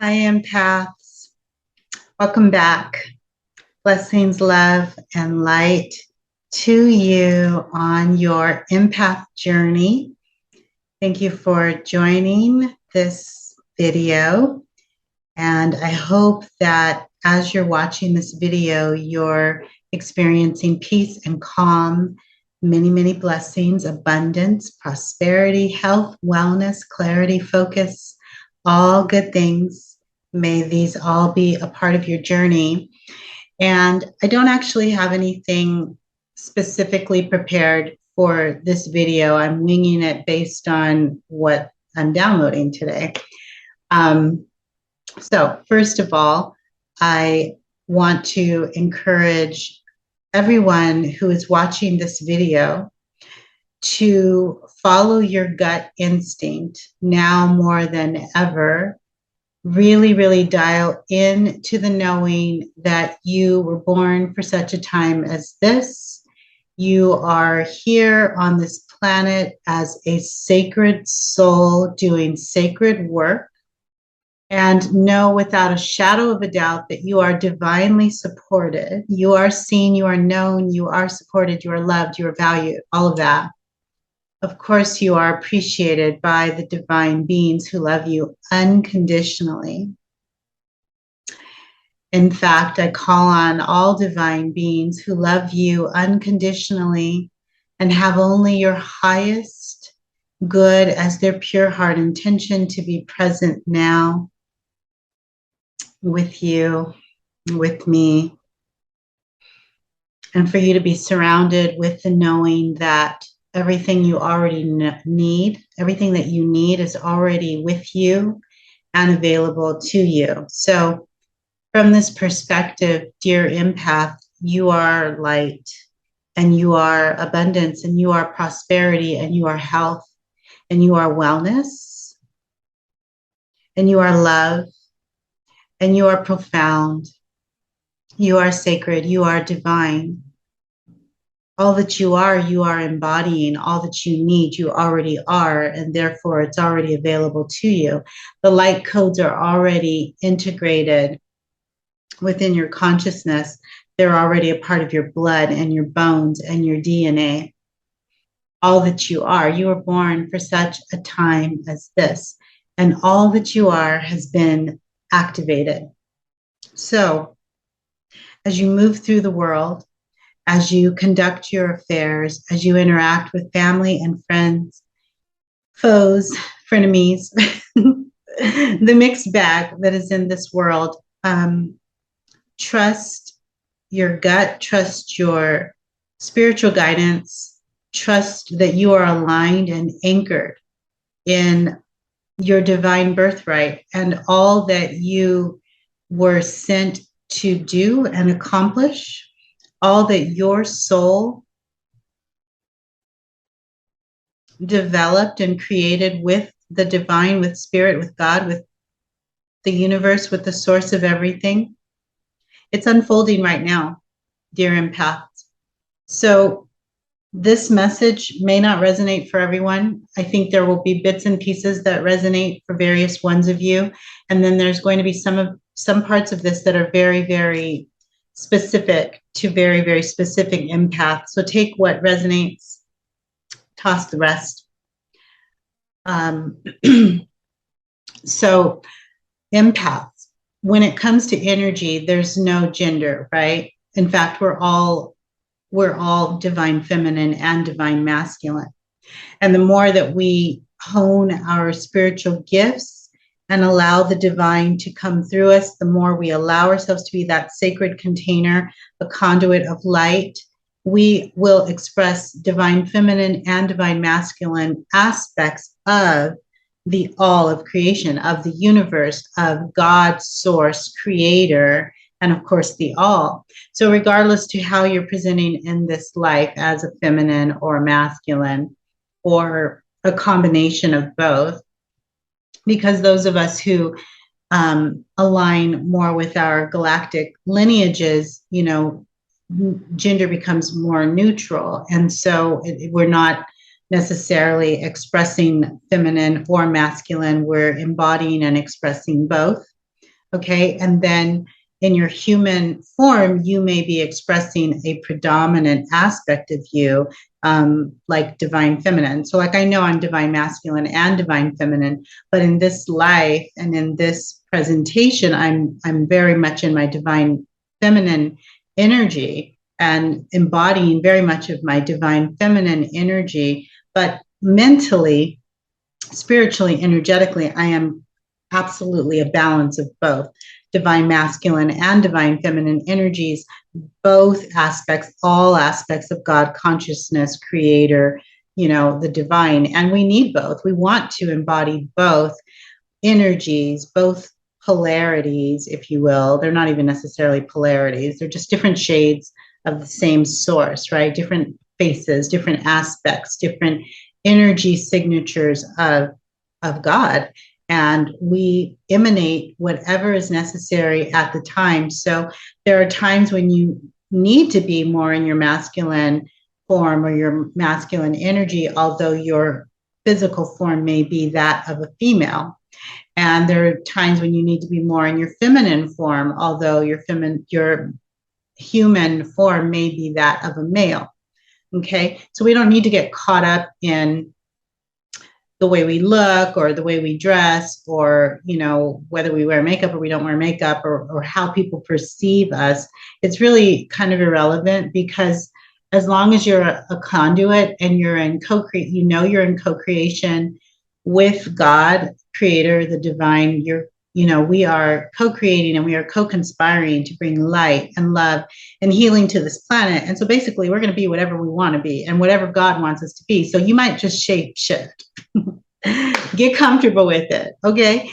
Hi, Empaths. Welcome back. Blessings, love, and light to you on your empath journey. Thank you for joining this video. And I hope that as you're watching this video, you're experiencing peace and calm, many, many blessings, abundance, prosperity, health, wellness, clarity, focus, all good things. May these all be a part of your journey. And I don't actually have anything specifically prepared for this video. I'm winging it based on what I'm downloading today. So first of all, I want to encourage everyone who is watching this video to follow your gut instinct now more than ever. Really, really dial in to the knowing that you were born for such a time as this. You are here on this planet as a sacred soul doing sacred work. And know without a shadow of a doubt that you are divinely supported. You are seen, you are known, you are supported, you are loved, you are valued, all of that. Of course, you are appreciated by the divine beings who love you unconditionally. In fact, I call on all divine beings who love you unconditionally and have only your highest good as their pure heart intention to be present now with you, with me, and for you to be surrounded with the knowing that everything you already need, everything that you need is already with you and available to you. So from this perspective, dear empath, you are light and you are abundance and you are prosperity and you are health and you are wellness and you are love and you are profound. You are sacred. You are divine. All that you are embodying. All that you need, you already are, and therefore it's already available to you. The light codes are already integrated within your consciousness. They're already a part of your blood and your bones and your DNA. All that you were born for such a time as this, and all that you are has been activated. So as you move through the world, as you conduct your affairs, as you interact with family and friends, foes, frenemies, the mixed bag that is in this world, trust your gut, trust your spiritual guidance, trust that you are aligned and anchored in your divine birthright and all that you were sent to do and accomplish, all that your soul developed and created with the divine, with spirit, with God, with the universe, with the source of everything. It's unfolding right now, dear empaths. So this message may not resonate for everyone. I think there will be bits and pieces that resonate for various ones of you. And then there's going to be some parts of this that are very, very specific to very, very specific empaths. So take what resonates, toss the rest. So empaths, when it comes to energy, there's no gender, right? In fact, we're all divine feminine and divine masculine. And the more that we hone our spiritual gifts and allow the divine to come through us, the more we allow ourselves to be that sacred container, a conduit of light, we will express divine feminine and divine masculine aspects of the all of creation, of the universe, of God's source, creator, and of course the all. So regardless to how you're presenting in this life as a feminine or masculine or a combination of both, because those of us who align more with our galactic lineages, gender becomes more neutral. And so we're not necessarily expressing feminine or masculine, we're embodying and expressing both. Okay. And then in your human form, you may be expressing a predominant aspect of you, like divine feminine. So, like, I know I'm divine masculine and divine feminine, but in this life and in this presentation, I'm very much in my divine feminine energy and embodying very much of my divine feminine energy. But mentally, spiritually, energetically, I am absolutely a balance of both divine masculine and divine feminine energies, both aspects, all aspects of God consciousness, creator, the divine. And we need both. We want to embody both energies, both polarities, if you will. They're not even necessarily polarities, they're just different shades of the same source, right? Different faces, different aspects, different energy signatures of God. And we emanate whatever is necessary at the time. So there are times when you need to be more in your masculine form or your masculine energy, although your physical form may be that of a female. And there are times when you need to be more in your feminine form, although your human form may be that of a male. Okay. So we don't need to get caught up in the way we look or the way we dress or, whether we wear makeup or we don't wear makeup or how people perceive us. It's really kind of irrelevant, because as long as you're a conduit and you're in you're in co-creation with God, creator, the divine, we are co-creating and we are co-conspiring to bring light and love and healing to this planet. And so basically we're going to be whatever we want to be and whatever God wants us to be. So you might just shape shift. Get comfortable with it. Okay.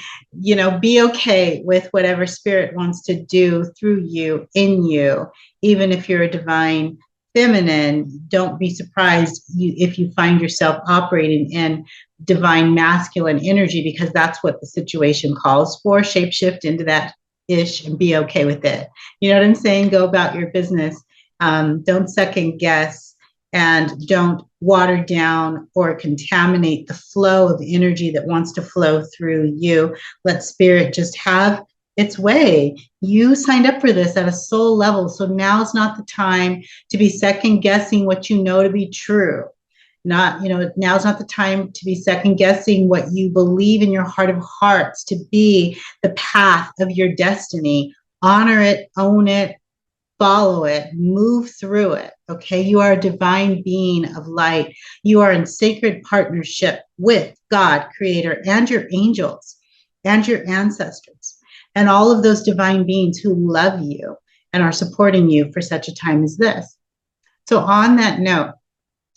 Be okay with whatever spirit wants to do through you, in you. Even if you're a divine feminine, don't be surprised if you find yourself operating in divine masculine energy, because that's what the situation calls for. Shapeshift into that ish and be okay with it. You know what I'm saying? Go about your business. Don't second guess, and don't water down or contaminate the flow of energy that wants to flow through you. Let spirit just have its way. You signed up for this at a soul level, so now's not the time to be second guessing what you know to be true. Now's not the time to be second guessing what you believe in your heart of hearts to be the path of your destiny. Honor it, own it, follow it, move through it. Okay. You are a divine being of light. You are in sacred partnership with God, creator, and your angels and your ancestors and all of those divine beings who love you and are supporting you for such a time as this. So on that note,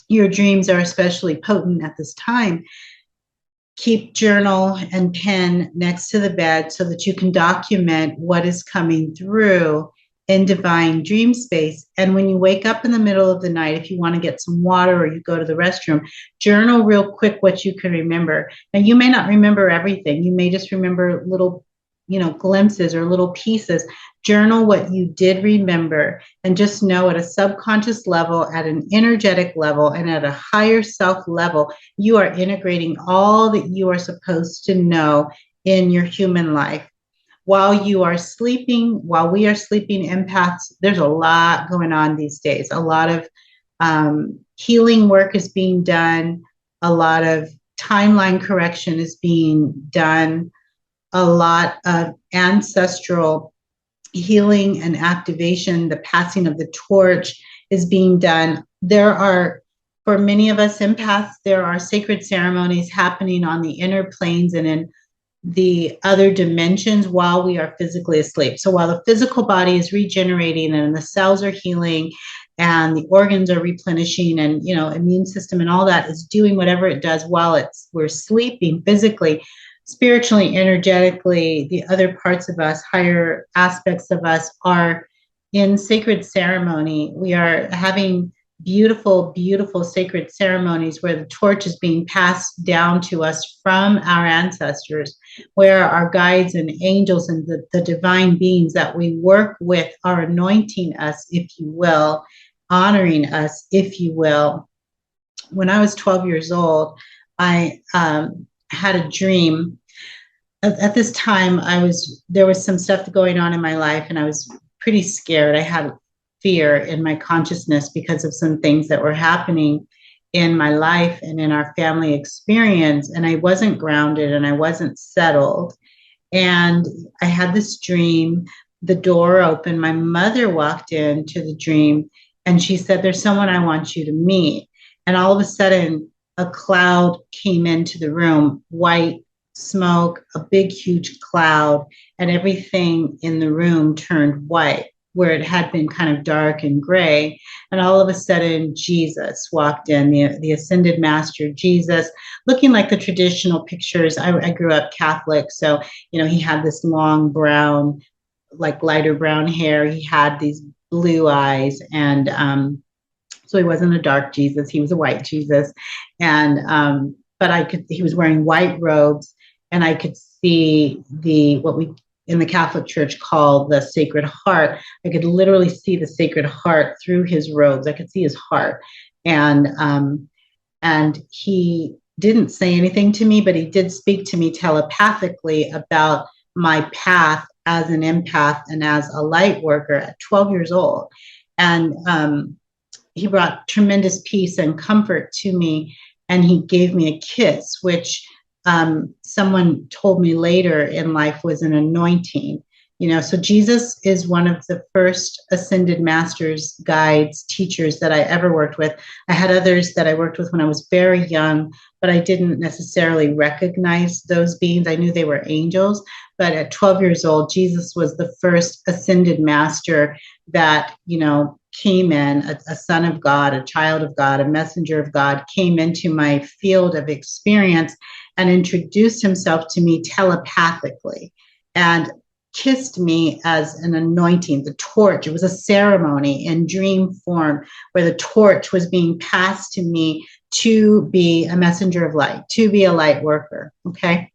your dreams are especially potent at this time. Keep journal and pen next to the bed so that you can document what is coming through in divine dream space. And when you wake up in the middle of the night, if you want to get some water or you go to the restroom, journal real quick what you can remember. Now, you may not remember everything. You may just remember little, glimpses or little pieces. Journal what you did remember, and just know at a subconscious level, at an energetic level, and at a higher self level, you are integrating all that you are supposed to know in your human life. While we are sleeping, empaths, there's a lot going on these days. A lot of healing work is being done. A lot of timeline correction is being done. A lot of ancestral healing and activation, the passing of the torch is being done. For many of us empaths, there are sacred ceremonies happening on the inner planes and in the other dimensions while we are physically asleep. So while the physical body is regenerating and the cells are healing and the organs are replenishing and, immune system and all that is doing whatever it does while we're sleeping physically, spiritually, energetically, the other parts of us, higher aspects of us, are in sacred ceremony. We are having beautiful, beautiful sacred ceremonies where the torch is being passed down to us from our ancestors, where our guides and angels and the divine beings that we work with are anointing us, if you will, honoring us, if you will. When I was 12 years old, I had a dream at this time, there was some stuff going on in my life, and I was pretty scared. I had fear in my consciousness because of some things that were happening in my life and in our family experience, and I wasn't grounded and I wasn't settled. And I had this dream. The door opened. My mother walked into the dream and she said, "There's someone I want you to meet." And all of a sudden, a cloud came into the room, white smoke, a big, huge cloud, and everything in the room turned white where it had been kind of dark and gray. And all of a sudden, Jesus walked in, the ascended master Jesus, looking like the traditional pictures. I grew up Catholic, so he had this long brown, like lighter brown hair. He had these blue eyes, and so he wasn't a dark Jesus. He was a white Jesus, and but he was wearing white robes, and I could see what we in the Catholic Church call the Sacred Heart. I could literally see the Sacred Heart through his robes. I could see his heart, and he didn't say anything to me, but he did speak to me telepathically about my path as an empath and as a light worker at 12 years old. And he brought tremendous peace and comfort to me. And he gave me a kiss, which someone told me later in life was an anointing. So Jesus is one of the first ascended masters, guides, teachers that I ever worked with. I had others that I worked with when I was very young, but I didn't necessarily recognize those beings. I knew they were angels, but at 12 years old, Jesus was the first ascended master that, came in, a son of God, a child of God, a messenger of God, came into my field of experience and introduced himself to me telepathically and kissed me as an anointing, the torch. It was a ceremony in dream form where the torch was being passed to me to be a messenger of light, to be a light worker. Okay.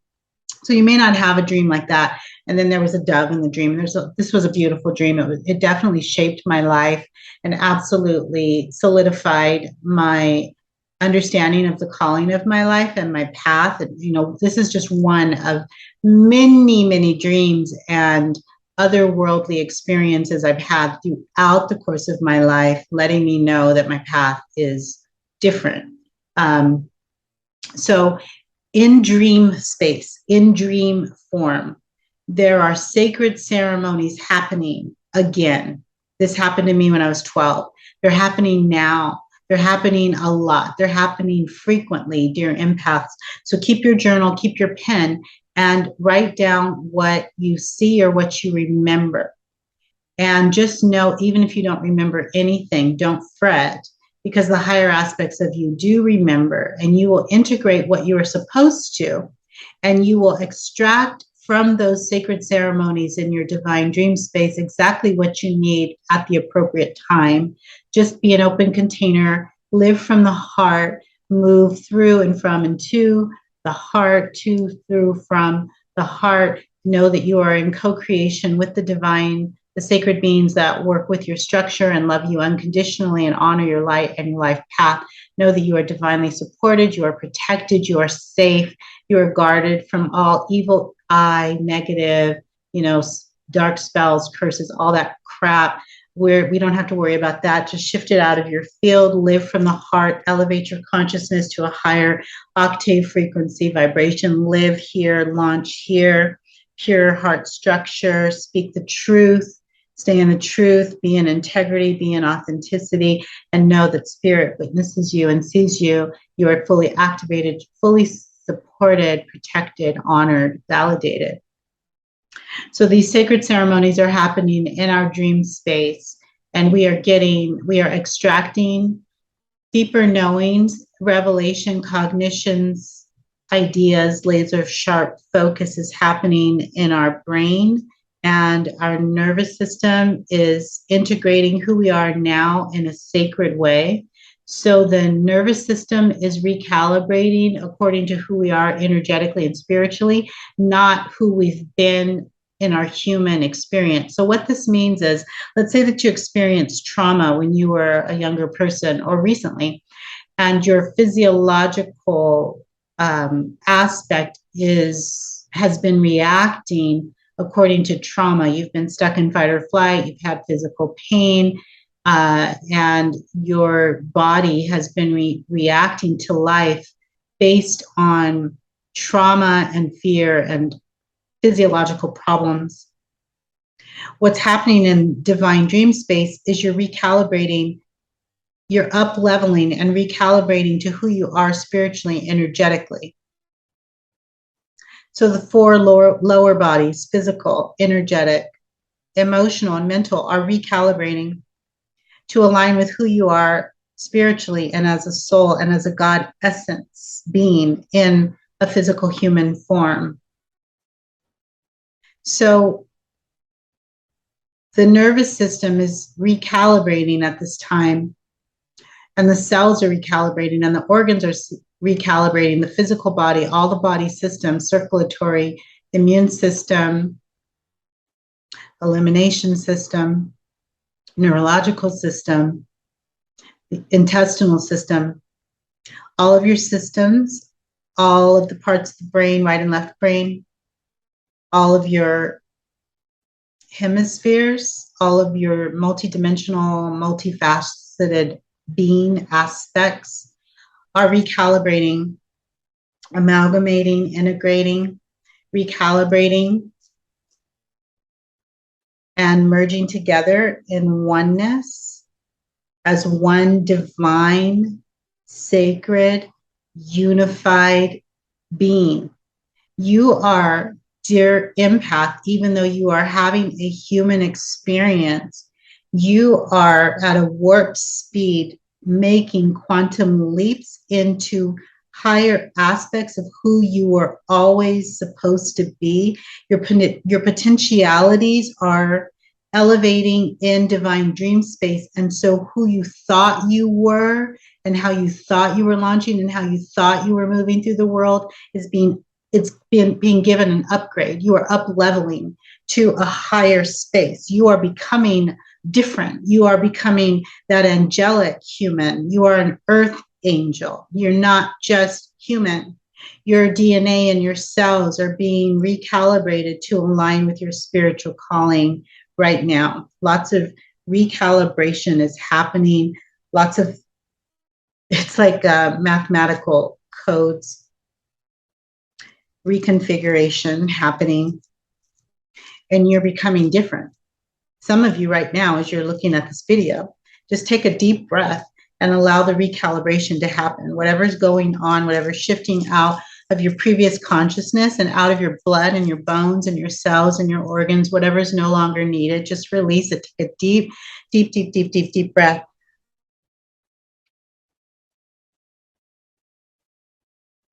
So you may not have a dream like that. And then there was a dove in the dream. This was a beautiful dream. It definitely shaped my life and absolutely solidified my understanding of the calling of my life and my path. And, this is just one of many, many dreams and otherworldly experiences I've had throughout the course of my life, letting me know that my path is different. So in dream space, in dream form, there are sacred ceremonies happening again. This happened to me when I was 12. They're happening now. They're happening a lot. They're happening frequently, dear empaths. So keep your journal, keep your pen, and write down what you see or what you remember. And just know, even if you don't remember anything, don't fret, because the higher aspects of you do remember, and you will integrate what you are supposed to, and you will extract from those sacred ceremonies in your divine dream space exactly what you need at the appropriate time. Just be an open container, live from the heart, move through and from and to the heart, to, through, from the heart. Know that you are in co-creation with the divine, the sacred beings that work with your structure and love you unconditionally and honor your light and your life path. Know that you are divinely supported, you are protected, you are safe, you are guarded from all evil eye, negative, dark spells, curses, all that crap. We don't have to worry about that. Just shift it out of your field, live from the heart, elevate your consciousness to a higher octave frequency vibration, live here, launch here, pure heart structure, speak the truth, stay in the truth, be in integrity, be in authenticity, and know that spirit witnesses you and sees you. You are fully activated, fully supported, protected, honored, validated. So these sacred ceremonies are happening in our dream space, and we are extracting deeper knowings, revelation, cognitions, ideas, laser sharp focus is happening in our brain, and our nervous system is integrating who we are now in a sacred way. So the nervous system is recalibrating according to who we are energetically and spiritually, not who we've been in our human experience. So what this means is, let's say that you experienced trauma when you were a younger person or recently, and your physiological aspect is has been reacting according to trauma. You've been stuck in fight or flight, you've had physical pain, and your body has been reacting to life based on trauma and fear and physiological problems. What's happening in divine dream space is you're recalibrating, you're up leveling and recalibrating to who you are spiritually, energetically. So the four lower bodies, physical, energetic, emotional, and mental, are recalibrating to align with who you are spiritually and as a soul and as a God essence being in a physical human form. So the nervous system is recalibrating at this time, and the cells are recalibrating, and the organs are recalibrating, the physical body, all the body systems, circulatory, immune system, elimination system, neurological system, the intestinal system, all of your systems, all of the parts of the brain, right and left brain, all of your hemispheres, all of your multidimensional, multifaceted being aspects are recalibrating, amalgamating, integrating, recalibrating, and merging together in oneness as one divine, sacred, unified being. You are, dear empath, even though you are having a human experience, you are at a warp speed making quantum leaps into higher aspects of who you were always supposed to be. Your potentialities are elevating in divine dream space. And so who you thought you were and how you thought you were launching and how you thought you were moving through the world is being given an upgrade. You are up leveling to a higher space. You are becoming different. You are becoming that angelic human. You are an earth angel. You're not just human. Your DNA and your cells are being recalibrated to align with your spiritual calling right now. Lots of recalibration is happening. It's like mathematical codes, reconfiguration happening, and you're becoming different. Some of you right now, as you're looking at this video, just take a deep breath and allow the recalibration to happen. Whatever's going on, whatever's shifting out of your previous consciousness and out of your blood and your bones and your cells and your organs, whatever's no longer needed, just release it. Take a deep, deep, deep, deep, deep, deep breath.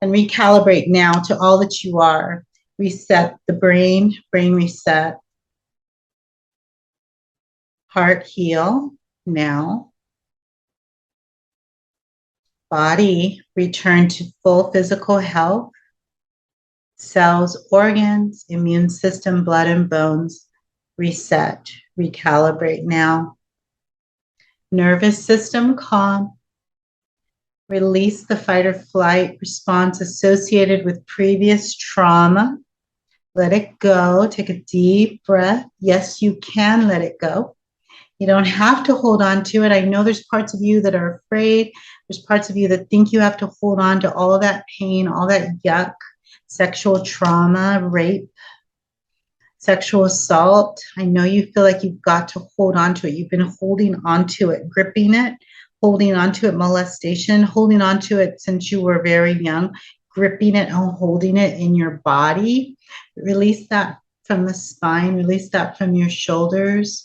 And recalibrate now to all that you are. Reset the brain reset. Heart heal now. Body return to full physical health. Cells, organs, immune system, blood, and bones reset. Recalibrate now. Nervous system calm. Release the fight or flight response associated with previous trauma. Let it go. Take a deep breath. Yes, you can let it go. You don't have to hold on to it. I know there's parts of you that are afraid. There's parts of you that think you have to hold on to all of that pain, all that yuck, sexual trauma, rape, sexual assault. I know you feel like you've got to hold on to it. You've been holding on to it, gripping it, holding on to it, molestation, holding on to it since you were very young, gripping it and holding it in your body. Release that from the spine. Release that from your shoulders.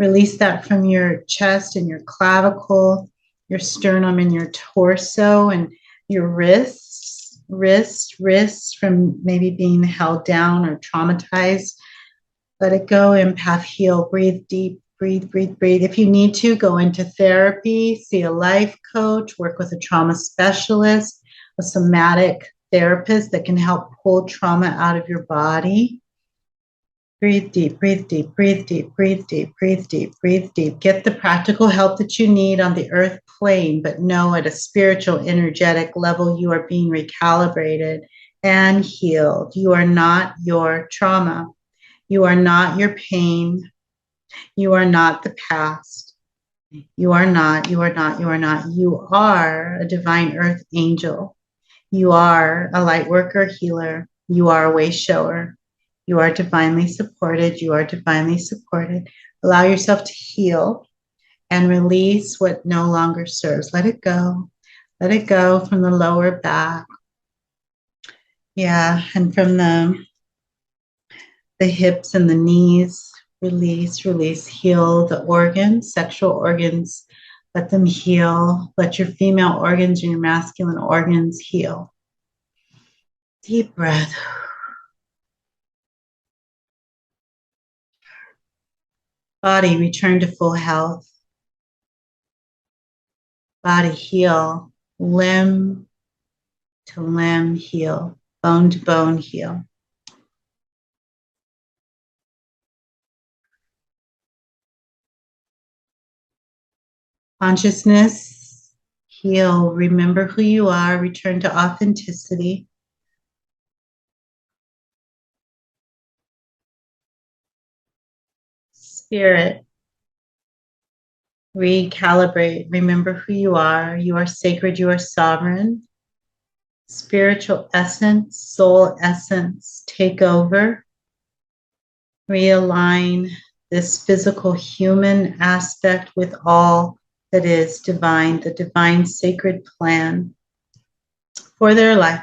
Release that from your chest and your clavicle, your sternum and your torso and your wrists from maybe being held down or traumatized. Let it go. Empath heal. Breathe deep. Breathe, breathe, breathe. If you need to, go into therapy, see a life coach, work with a trauma specialist, a somatic therapist that can help pull trauma out of your body. Breathe deep, breathe deep, breathe deep, breathe deep, breathe deep, breathe deep. Get the practical help that you need on the earth plane, but know at a spiritual, energetic level, you are being recalibrated and healed. You are not your trauma. You are not your pain. You are not the past. You are not, you are not, you are not. You are a divine earth angel. You are a light worker healer. You are a way shower. You are divinely supported. You are divinely supported. Allow yourself to heal and release what no longer serves. Let it go. Let it go from the lower back. Yeah, and from the hips and the knees. Release, release, heal the organs, sexual organs. Let them heal. Let your female organs and your masculine organs heal. Deep breath. Body, return to full health. Body, heal. Limb to limb, heal. Bone to bone, heal. Consciousness, heal. Remember who you are. Return to authenticity. Spirit, recalibrate. Remember who you are. You are sacred. You are sovereign. Spiritual essence, soul essence, take over. Realign this physical human aspect with all that is divine, the divine sacred plan for their life,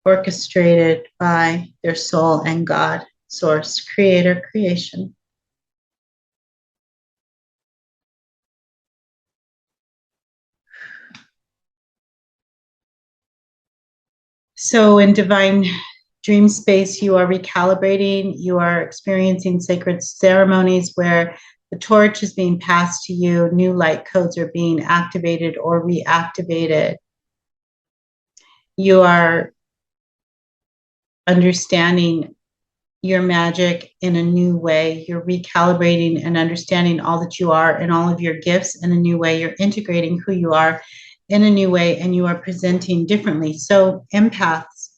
orchestrated by their soul and God, source, creator, creation. So in divine dream space, you are recalibrating, you are experiencing sacred ceremonies where the torch is being passed to you, new light codes are being activated or reactivated. You are understanding your magic in a new way. You're recalibrating and understanding all that you are and all of your gifts in a new way. You're integrating who you are in a new way, and you are presenting differently. So empaths,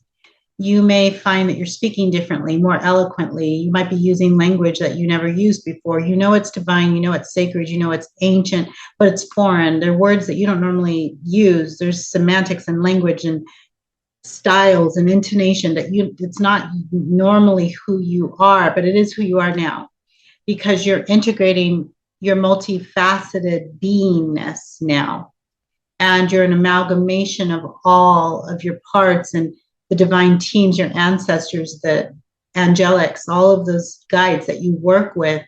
you may find that you're speaking differently, more eloquently. You might be using language that you never used before. You know it's divine, you know it's sacred, you know it's ancient, but it's foreign. They're words that you don't normally use. There's semantics and language and styles and intonation that it's not normally who you are, but it is who you are now because you're integrating your multifaceted beingness now. And you're an amalgamation of all of your parts and the divine teams, your ancestors, the angelics, all of those guides that you work with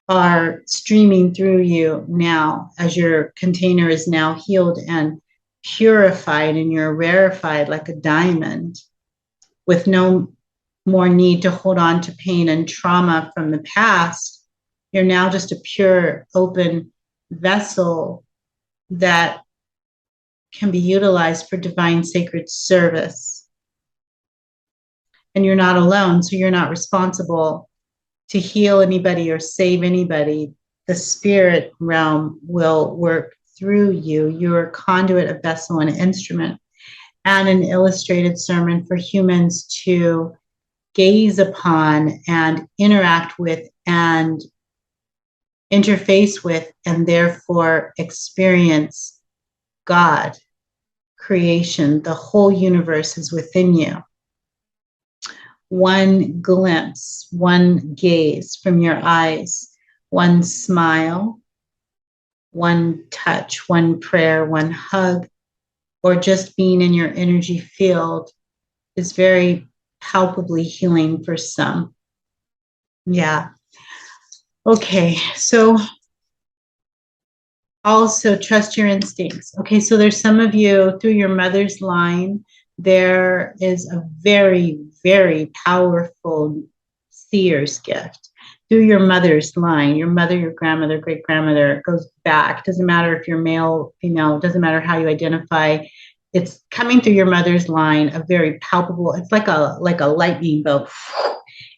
are streaming through you now as your container is now healed and purified and you're rarefied like a diamond with no more need to hold on to pain and trauma from the past. You're now just a pure, open vessel that can be utilized for divine sacred service. And you're not alone, so you're not responsible to heal anybody or save anybody. The spirit realm will work through you. You're a conduit, a vessel, an instrument, and an illustrated sermon for humans to gaze upon and interact with and interface with, and therefore experience God, creation. The whole universe is within you. One glimpse, one gaze from your eyes, one smile, one touch, one prayer, one hug, or just being in your energy field is very palpably healing for some. Yeah. Okay. So also trust your instincts. Okay. So there's some of you through your mother's line, there is a very, very powerful seer's gift through your mother's line, your mother, your grandmother, great grandmother. It goes back. Doesn't matter if you're male, female, doesn't matter how you identify. It's coming through your mother's line, a very palpable, it's like a lightning bolt.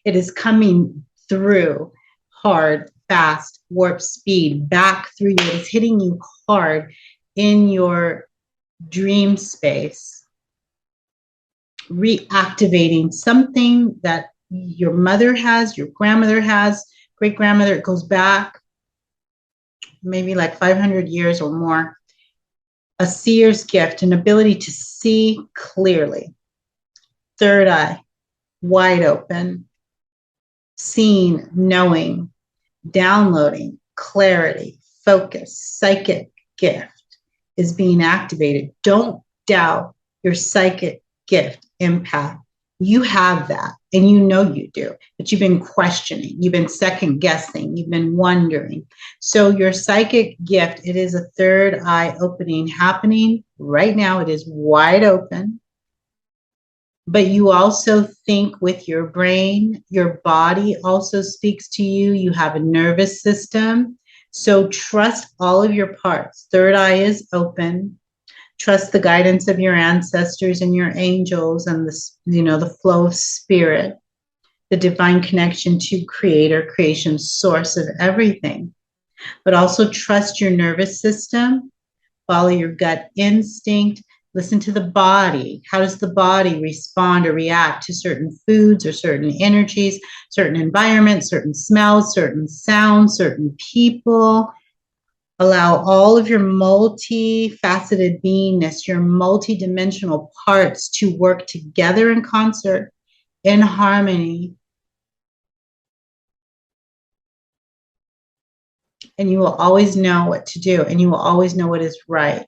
It is coming through hard, fast, warp speed, back through you. It's hitting you hard in your dream space. reactivating something that your mother has, your grandmother has, great grandmother. It goes back maybe like 500 years or more. A seer's gift, an ability to see clearly, third eye wide open, seeing, knowing, downloading, clarity, focus, psychic gift is being activated. Don't doubt your psychic gift, empath. You have that, and you know you do, but you've been questioning, you've been second guessing, you've been wondering. So your psychic gift, it is a third eye opening happening right now. It is wide open. But you also think with your brain, your body also speaks to you. You have a nervous system. So trust all of your parts. Third eye is open. Trust the guidance of your ancestors and your angels and the flow of spirit, the divine connection to creator, creation, source of everything. But also trust your nervous system. Follow your gut instinct. Listen to the body. How does the body respond or react to certain foods or certain energies, certain environments, certain smells, certain sounds, certain people? Allow all of your multifaceted beingness, your multidimensional parts to work together in concert, in harmony. And you will always know what to do, and you will always know what is right.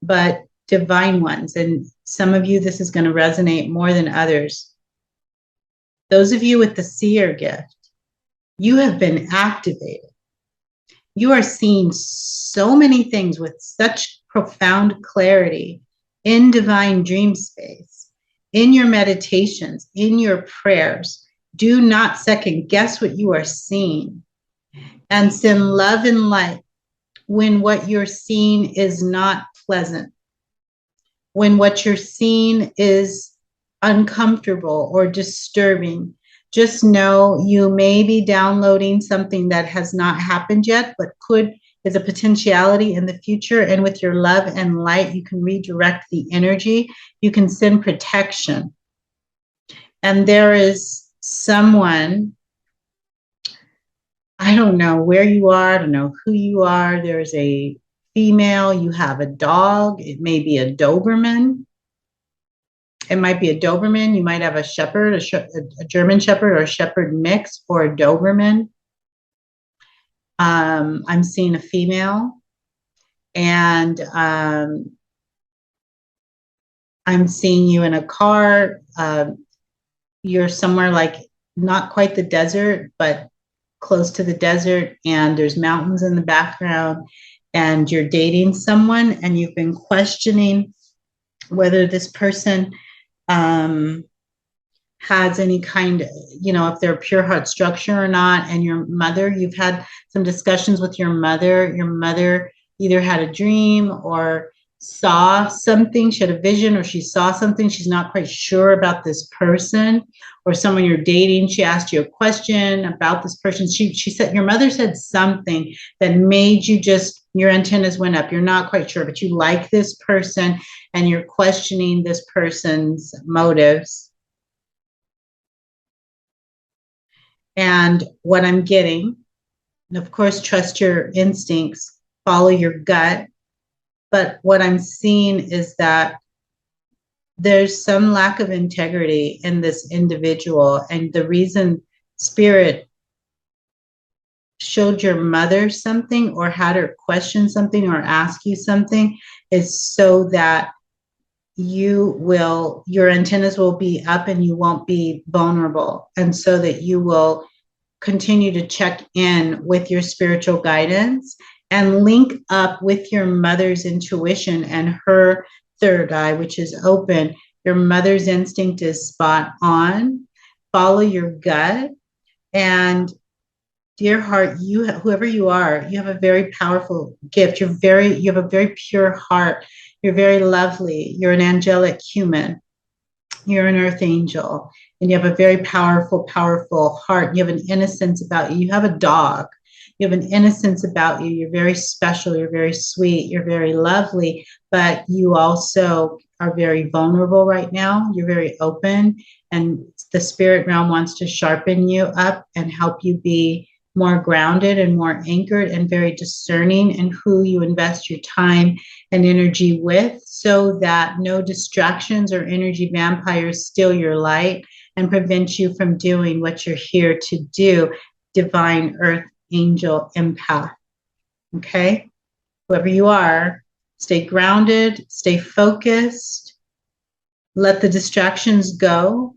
But divine ones, and some of you, this is going to resonate more than others. Those of you with the seer gift, you have been activated. You are seeing so many things with such profound clarity in divine dream space, in your meditations, in your prayers. Do not second guess what you are seeing, and send love and light when what you're seeing is not pleasant, when what you're seeing is uncomfortable or disturbing. Just know you may be downloading something that has not happened yet, but is a potentiality in the future. And with your love and light, you can redirect the energy. You can send protection. And there is someone, I don't know where you are, I don't know who you are. There's a female, you have a dog. It may be a Doberman. It might be a Doberman. You might have a shepherd, a German shepherd, or a shepherd mix, or a Doberman. I'm seeing a female, and I'm seeing you in a car. You're somewhere like not quite the desert, but close to the desert, and there's mountains in the background, and you're dating someone, and you've been questioning whether this person has any kind, if they're pure heart structure or not. And your mother, you've had some discussions with your mother. Your mother either had a dream or saw something. She had a vision, or she saw something. She's not quite sure about this person, or someone you're dating. She asked you a question about this person. She said, your mother said something that made you your antennas went up. You're not quite sure, but you like this person, and you're questioning this person's motives. And what I'm getting, and of course, trust your instincts, follow your gut. But what I'm seeing is that there's some lack of integrity in this individual. And the reason Spirit showed your mother something, or had her question something, or ask you something, is so that your antennas will be up and you won't be vulnerable. And so that you will continue to check in with your spiritual guidance and link up with your mother's intuition and her third eye, which is open. Your mother's instinct is spot on. Follow your gut. And dear heart, whoever you are, you have a very powerful gift. You have a very pure heart. You're very lovely. You're an angelic human. You're an earth angel. And you have a very powerful, powerful heart. You have an innocence about you. You have a dog. You have an innocence about you. You're very special. You're very sweet. You're very lovely. But you also are very vulnerable right now. You're very open, and the spirit realm wants to sharpen you up and help you be more grounded and more anchored and very discerning in who you invest your time and energy with, so that no distractions or energy vampires steal your light and prevent you from doing what you're here to do, divine earth angel empath. Okay? Whoever you are, stay grounded, stay focused, let the distractions go,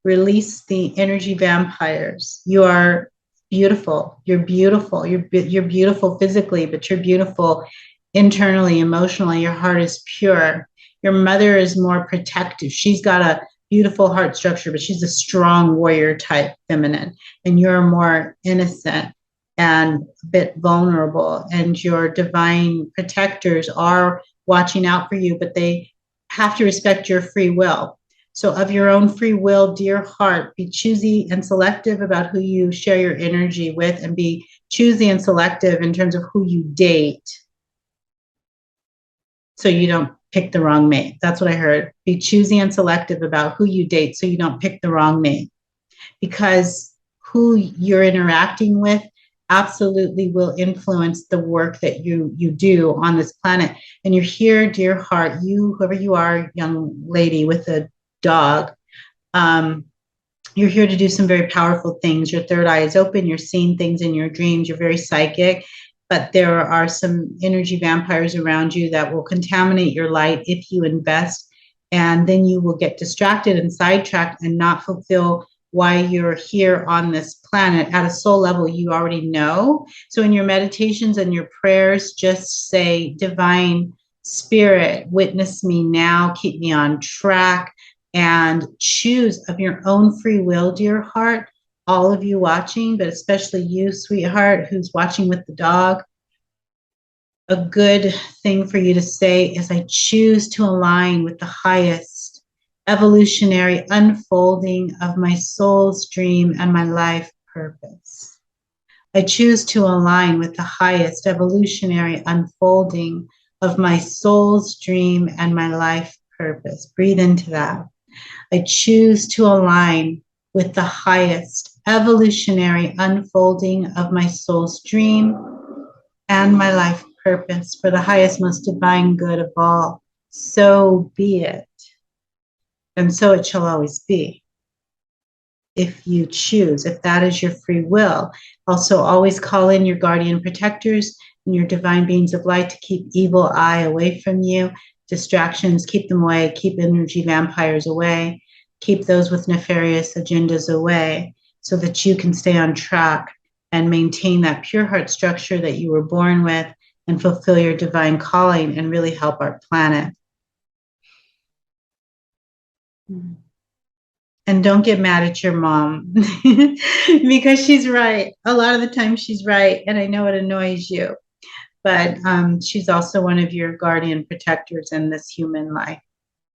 release the energy vampires. You are beautiful. You're beautiful. You're beautiful physically, but you're beautiful internally, emotionally. Your heart is pure. Your mother is more protective. She's got a beautiful heart structure, but she's a strong warrior type feminine, and you're more innocent and a bit vulnerable, and your divine protectors are watching out for you, but they have to respect your free will. So, of your own free will, dear heart, be choosy and selective about who you share your energy with, and be choosy and selective in terms of who you date, so you don't pick the wrong mate. That's what I heard. Be choosy and selective about who you date so you don't pick the wrong mate, because who you're interacting with absolutely will influence the work that you do on this planet. And you're here, dear heart, you, whoever you are, young lady with a dog, you're here to do some very powerful things. Your third eye is open. You're seeing things in your dreams. You're very psychic, but there are some energy vampires around you that will contaminate your light if you invest, and then you will get distracted and sidetracked and not fulfill why you're here on this planet. At a soul level, you already know. So in your meditations and your prayers, just say, divine spirit, witness me now, keep me on track, and choose of your own free will, dear heart, all of you watching, but especially you, sweetheart, who's watching with the dog. A good thing for you to say is, I choose to align with the highest evolutionary unfolding of my soul's dream and my life purpose. I choose to align with the highest evolutionary unfolding of my soul's dream and my life purpose. Breathe into that. I choose to align with the highest evolutionary unfolding of my soul's dream and my life purpose for the highest, most divine good of all. So be it. And so it shall always be. If you choose, if that is your free will. Also, always call in your guardian protectors and your divine beings of light to keep evil eye away from you. Distractions, keep them away. Keep energy vampires away. Keep those with nefarious agendas away, so that you can stay on track and maintain that pure heart structure that you were born with, and fulfill your divine calling and really help our planet. And don't get mad at your mom because she's right. A lot of the time she's right, and I know it annoys you, but she's also one of your guardian protectors in this human life.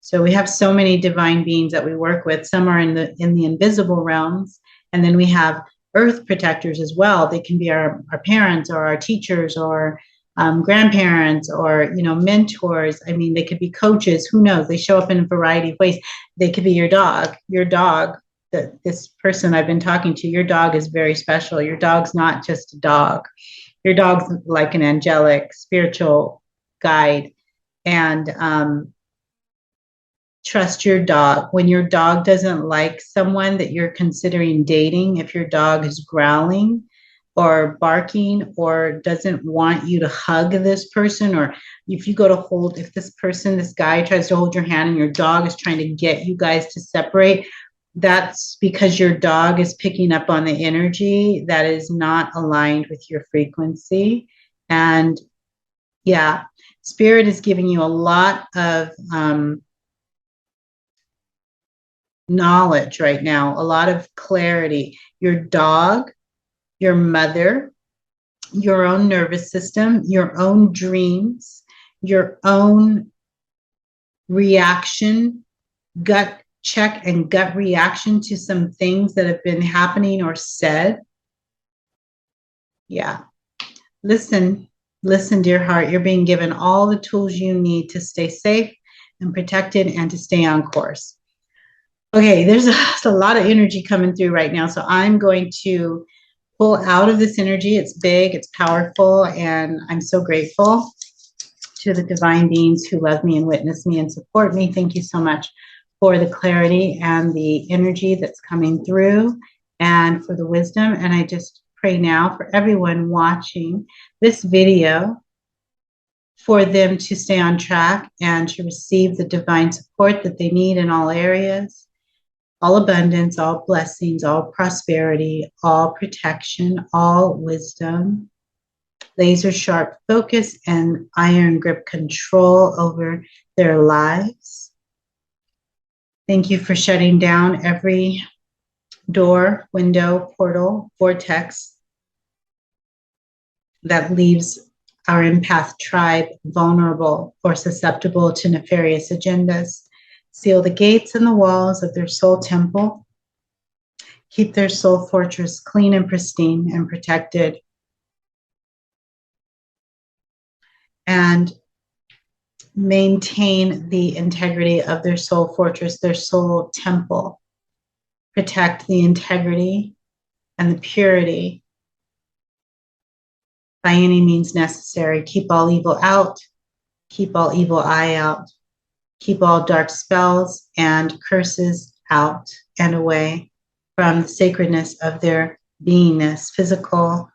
So we have so many divine beings that we work with. Some are in the invisible realms, and then we have earth protectors as well. They can be our parents or our teachers or grandparents or mentors. I mean, they could be coaches. Who knows? They show up in a variety of ways. They could be your dog. Your dog, this person I've been talking to, your dog is very special. Your dog's not just a dog. Your dog's like an angelic, spiritual guide. And trust your dog. When your dog doesn't like someone that you're considering dating, if your dog is growling or barking or doesn't want you to hug this person, or if you go to hold, if this guy tries to hold your hand and your dog is trying to get you guys to separate, that's because your dog is picking up on the energy that is not aligned with your frequency. And yeah, Spirit is giving you a lot of knowledge right now, a lot of clarity. Your dog, your mother, your own nervous system, your own dreams, your own reaction, gut check and gut reaction to some things that have been happening or said. Yeah. Listen, dear heart, you're being given all the tools you need to stay safe and protected and to stay on course. Okay, there's a lot of energy coming through right now. So I'm going to pull out of this energy. It's big, it's powerful, and I'm so grateful to the divine beings who love me and witness me and support me. Thank you so much for the clarity and the energy that's coming through and for the wisdom. And I just pray now for everyone watching this video for them to stay on track and to receive the divine support that they need in all areas, all abundance, all blessings, all prosperity, all protection, all wisdom, laser sharp focus, and iron grip control over their lives. Thank you for shutting down every door, window, portal, vortex that leaves our empath tribe vulnerable or susceptible to nefarious agendas. Seal the gates and the walls of their soul temple. Keep their soul fortress clean and pristine and protected. And maintain the integrity of their soul fortress, their soul temple. Protect the integrity and the purity by any means necessary. Keep all evil out. Keep all evil eye out. Keep all dark spells and curses out and away from the sacredness of their beingness, physical,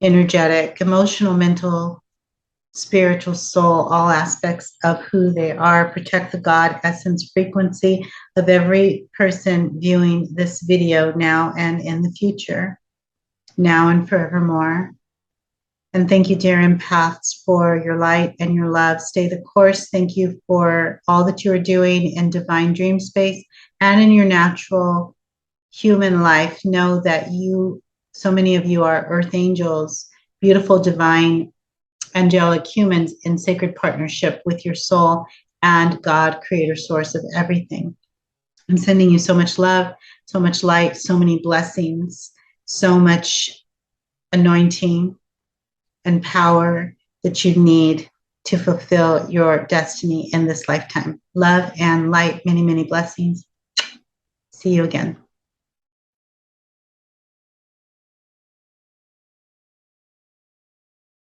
energetic, emotional, mental, spiritual, soul, all aspects of who they are. Protect the God essence frequency of every person viewing this video now and in the future, now and forevermore. And thank you, dear empaths, for your light and your love. Stay the course. Thank you for all that you are doing in divine dream space and in your natural human life. Know that you, so many of you are earth angels, beautiful, divine, angelic humans in sacred partnership with your soul and God, creator, source of everything. I'm sending you so much love, so much light, so many blessings, so much anointing and power that you need to fulfill your destiny in this lifetime. Love and light, many, many blessings. See you again.